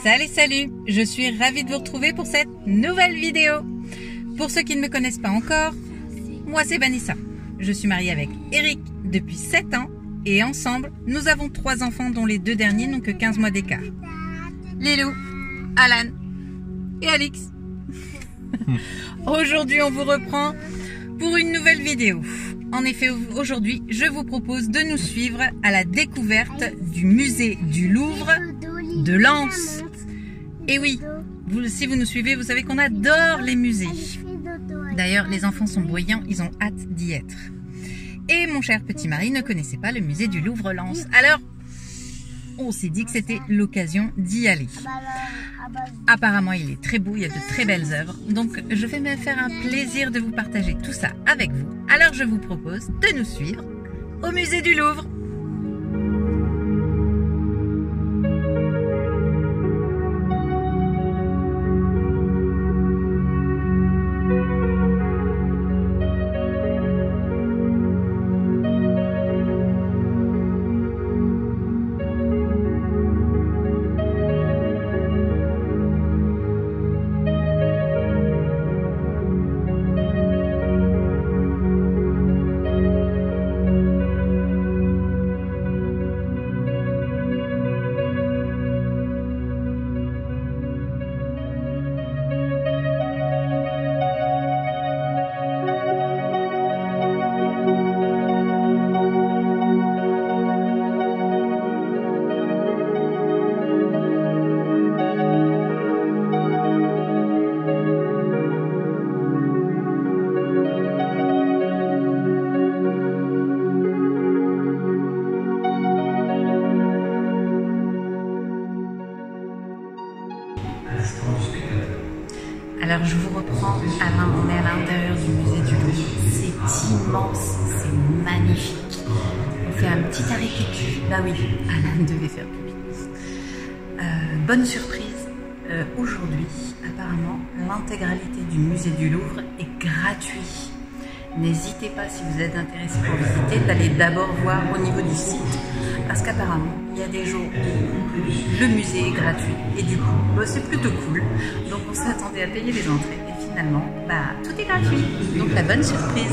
Salut, je suis ravie de vous retrouver pour cette nouvelle vidéo. Pour ceux qui ne me connaissent pas encore, moi c'est Vanessa. Je suis mariée avec Eric depuis 7 ans et ensemble, nous avons 3 enfants dont les 2 derniers n'ont que 15 mois d'écart. Lilou, Alan et Alix. Aujourd'hui, on vous reprend pour une nouvelle vidéo. En effet, aujourd'hui, je vous propose de nous suivre à la découverte du musée du Louvre de Lens. Et oui, si vous nous suivez, vous savez qu'on adore les musées. D'ailleurs, les enfants sont bruyants, ils ont hâte d'y être. Et mon cher petit mari ne connaissait pas le musée du Louvre-Lens. Alors, on s'est dit que c'était l'occasion d'y aller. Apparemment, il est très beau, il y a de très belles œuvres. Donc, je vais me faire un plaisir de vous partager tout ça avec vous. Alors, je vous propose de nous suivre au musée du Louvre. Alors je vous reprends, Alain, on est à l'intérieur du musée du Louvre, c'est immense, c'est magnifique. On fait un petit arrêt pipi, bah oui, Alain devait faire pipi. Bonne surprise, aujourd'hui, apparemment, l'intégralité du musée du Louvre est gratuite. N'hésitez pas, si vous êtes intéressé pour visiter, d'aller d'abord voir au niveau du site, parce qu'apparemment, il y a des jours où le musée est gratuit, et du coup, c'est plutôt cool. Donc on s'attendait à payer les entrées, et finalement, tout est gratuit. Donc la bonne surprise.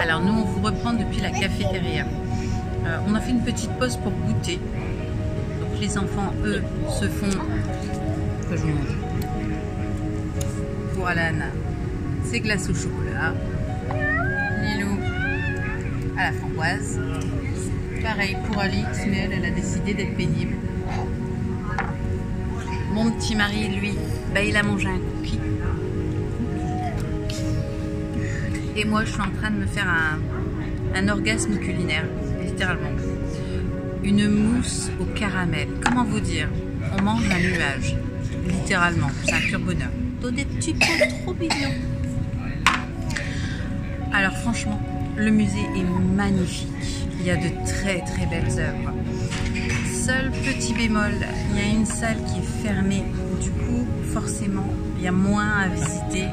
Alors nous on vous reprend depuis la cafétéria. On a fait une petite pause pour goûter. Donc les enfants eux se font, que je vous montre. Pour Alan, c'est glace au chocolat. Lilou à la framboise. Pareil pour Alix, mais elle a décidé d'être pénible. Mon petit mari, lui, bah, il a mangé un cookie. Et moi, je suis en train de me faire un orgasme culinaire, littéralement. Une mousse au caramel. Comment vous dire? On mange un nuage, littéralement. C'est un pur bonheur. Dans des petits pots trop mignons. Alors franchement, le musée est magnifique. Il y a de très très belles œuvres. Seul petit bémol, il y a une salle qui est fermée. Du coup, forcément, il y a moins à visiter.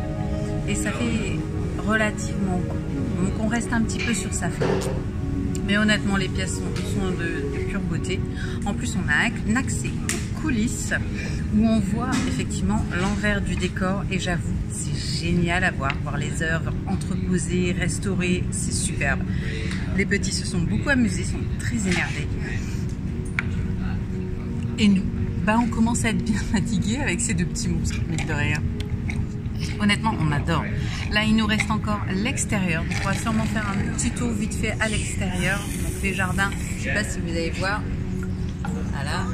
Et ça fait relativement court. Donc on reste un petit peu sur sa faim. Mais honnêtement, les pièces sont de pure beauté. En plus, on a un accès aux coulisses où on voit effectivement l'envers du décor. Et j'avoue, c'est génial à voir les œuvres entreposées, restaurées. C'est superbe. Les petits se sont beaucoup amusés, sont très énervés. Et nous, bah on commence à être bien fatigués avec ces deux petits monstres, mine de rien. Honnêtement, on adore. Là, il nous reste encore l'extérieur. On pourra sûrement faire un petit tour vite fait à l'extérieur. Donc les jardins, je ne sais pas si vous allez voir, voilà,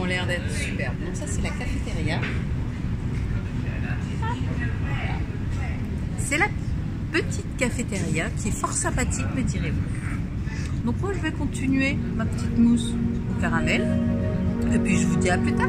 ont l'air d'être superbes. Donc ça, c'est la cafétéria. C'est la petite cafétéria qui est fort sympathique, me direz-vous. Donc moi, je vais continuer ma petite mousse au caramel. Et puis, je vous dis à plus tard.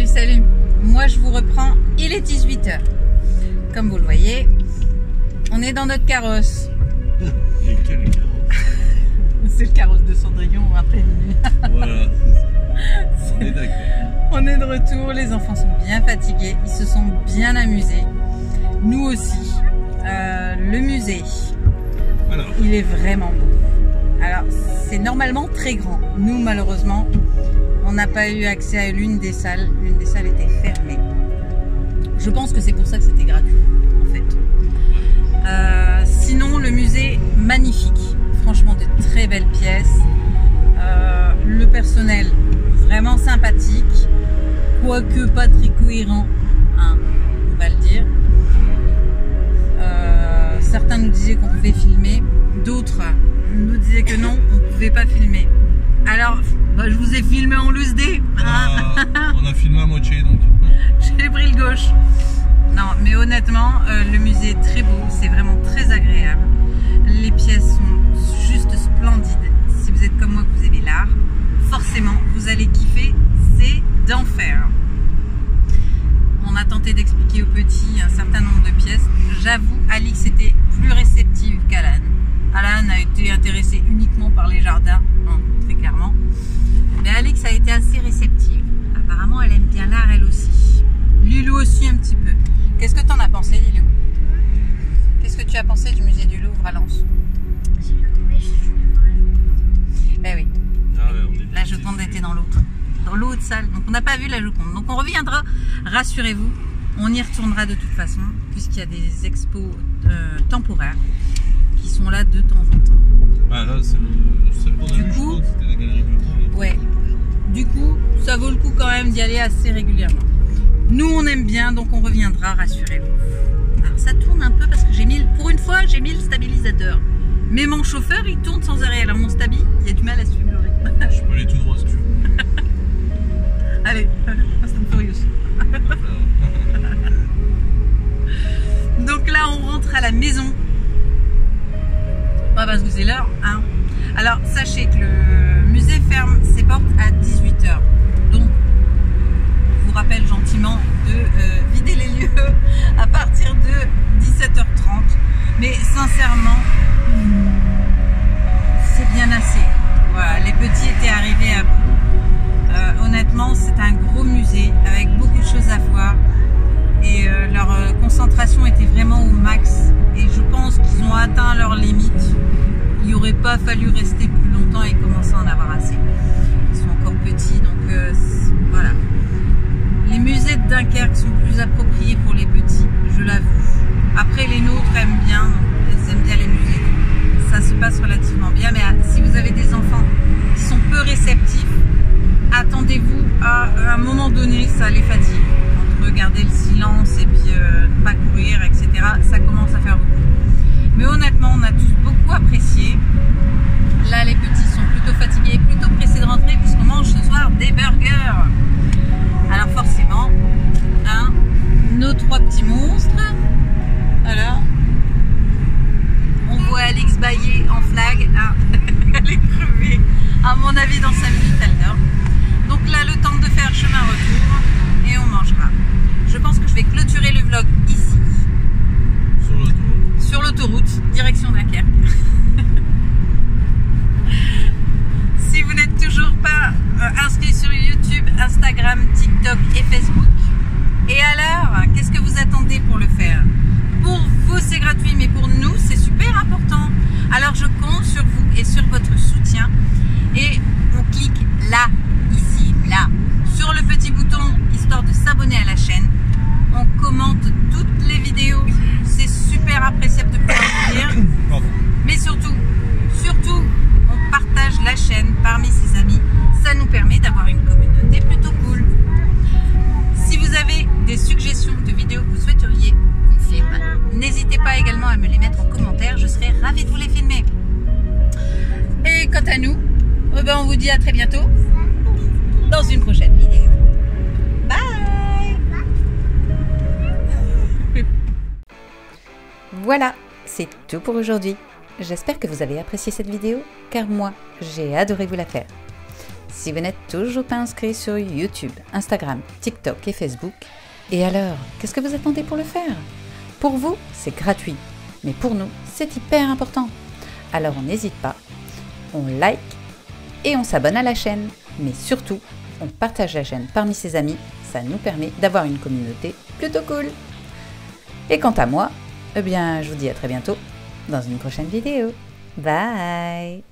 Salut, moi je vous reprends, il est 18 h. Comme vous le voyez, on est dans notre carrosse. Et quel carrosse? C'est le carrosse de Cendrillon après minuit. Voilà. On est d'accord. On est de retour, les enfants sont bien fatigués, ils se sont bien amusés. Nous aussi. Le musée, Alors, il est vraiment beau. Alors, c'est normalement très grand. Nous, malheureusement, on n'a pas eu accès à l'une des salles. L'une des salles était fermée. Je pense que c'est pour ça que c'était gratuit, en fait. Sinon, le musée, magnifique. Franchement, de très belles pièces. Le personnel, vraiment sympathique. Quoique pas très cohérent, hein, on va le dire. Certains nous disaient qu'on pouvait filmer. D'autres nous disaient que non, on ne pouvait pas filmer. Alors, bah, je vous ai filmé en loose day. on a filmé à moitié, donc. J'ai pris le gauche. Non, mais honnêtement, le musée est très beau, c'est vraiment très agréable. Les pièces sont juste splendides. Si vous êtes comme moi, que vous aimez l'art, forcément, vous allez kiffer, c'est d'enfer. On a tenté d'expliquer aux petits un certain nombre de pièces. J'avoue, Alix était plus réceptive qu'Alan. Alan a été intéressé uniquement par les jardins, hein, très clairement. Mais Alix a été assez réceptive. Apparemment, elle aime bien l'art, elle aussi. Lilou aussi un petit peu. Qu'est-ce que tu en as pensé, Lilou? Qu'est-ce que tu as pensé du musée du Louvre à Lens? Ben oui. Ah ouais, La Joconde était dans l'autre salle. Donc on n'a pas vu la Joconde. Donc on reviendra, rassurez-vous. On y retournera de toute façon, puisqu'il y a des expos temporaires qui sont là de temps en temps. Ah là, c'est le seul qu'on a vu, je crois que c'était la galerie du temps. Ouais. Du coup, ça vaut le coup quand même d'y aller assez régulièrement. Nous, on aime bien, donc on reviendra, rassurez-vous. Alors ça tourne un peu parce que pour une fois, j'ai mis le stabilisateur. Mais mon chauffeur, il tourne sans arrêt. Alors mon stabi, il a du mal à suivre le rythme. Je peux aller tout droit si tu veux. Allez, Fast and Furious. Donc là, on rentre à la maison. Pas parce que c'est l'heure, hein. Alors, sachez que le musée ferme ses portes à 18 h. Donc, on vous rappelle gentiment de vider les lieux à partir de 17 h 30. Mais sincèrement, c'est bien assez. Voilà, les petits étaient arrivés à bout. Honnêtement, c'est un gros musée avec beaucoup de choses à voir. Et leur concentration était vraiment au max. Et je pense qu'ils ont atteint leurs limites. Il n'aurait pas fallu rester plus longtemps et commencer à en avoir assez. Ils sont encore petits, donc voilà. Les musées de Dunkerque sont plus appropriés pour les petits, je l'avoue. Après, les nôtres aiment bien les musées. Ça se passe relativement bien, mais si vous avez des enfants qui sont peu réceptifs, attendez-vous à un moment donné, ça les fatigue. Entre garder le silence et puis ne pas courir, etc., ça commence à faire beaucoup. Mais honnêtement, on a tous beaucoup apprécié. Là, les petits sont plutôt fatigués, plutôt pressés de rentrer puisqu'on mange ce soir des burgers. Alors forcément, hein, nos trois petits monstres. Alors, on voit Alix bailler en flag. Hein. Elle est crevée. À mon avis, dans 5 minutes, elle dort. Donc là, le temps de faire chemin-retour et on mangera. Je pense que je vais clôturer le vlog ici. Sur l'autoroute, direction Dunkerque. Si vous n'êtes toujours pas inscrit sur YouTube, Instagram, TikTok et Facebook, et alors, qu'est-ce que vous attendez pour le faire? Pour vous, c'est gratuit, mais pour nous, c'est super important. Alors, je compte sur vous et sur votre soutien. Et on clique là, ici, là, sur le petit bouton, histoire de s'abonner à la chaîne. On commente toutes les vidéos. C'est super appréciable de pouvoir vous dire. Mais surtout, on partage la chaîne parmi ses amis. Ça nous permet d'avoir une communauté plutôt cool. Si vous avez des suggestions de vidéos que vous souhaiteriez qu'on filme, n'hésitez pas également à me les mettre en commentaire. Je serai ravie de vous les filmer. Et quant à nous, on vous dit à très bientôt dans une prochaine vidéo. Bye. Voilà, c'est tout pour aujourd'hui. J'espère que vous avez apprécié cette vidéo, car moi, j'ai adoré vous la faire. Si vous n'êtes toujours pas inscrit sur YouTube, Instagram, TikTok et Facebook, et alors, qu'est-ce que vous attendez pour le faire? Pour vous, c'est gratuit, mais pour nous, c'est hyper important. Alors on n'hésite pas, on like et on s'abonne à la chaîne. Mais surtout, on partage la chaîne parmi ses amis, ça nous permet d'avoir une communauté plutôt cool. Et quant à moi, eh bien, je vous dis à très bientôt dans une prochaine vidéo. Bye!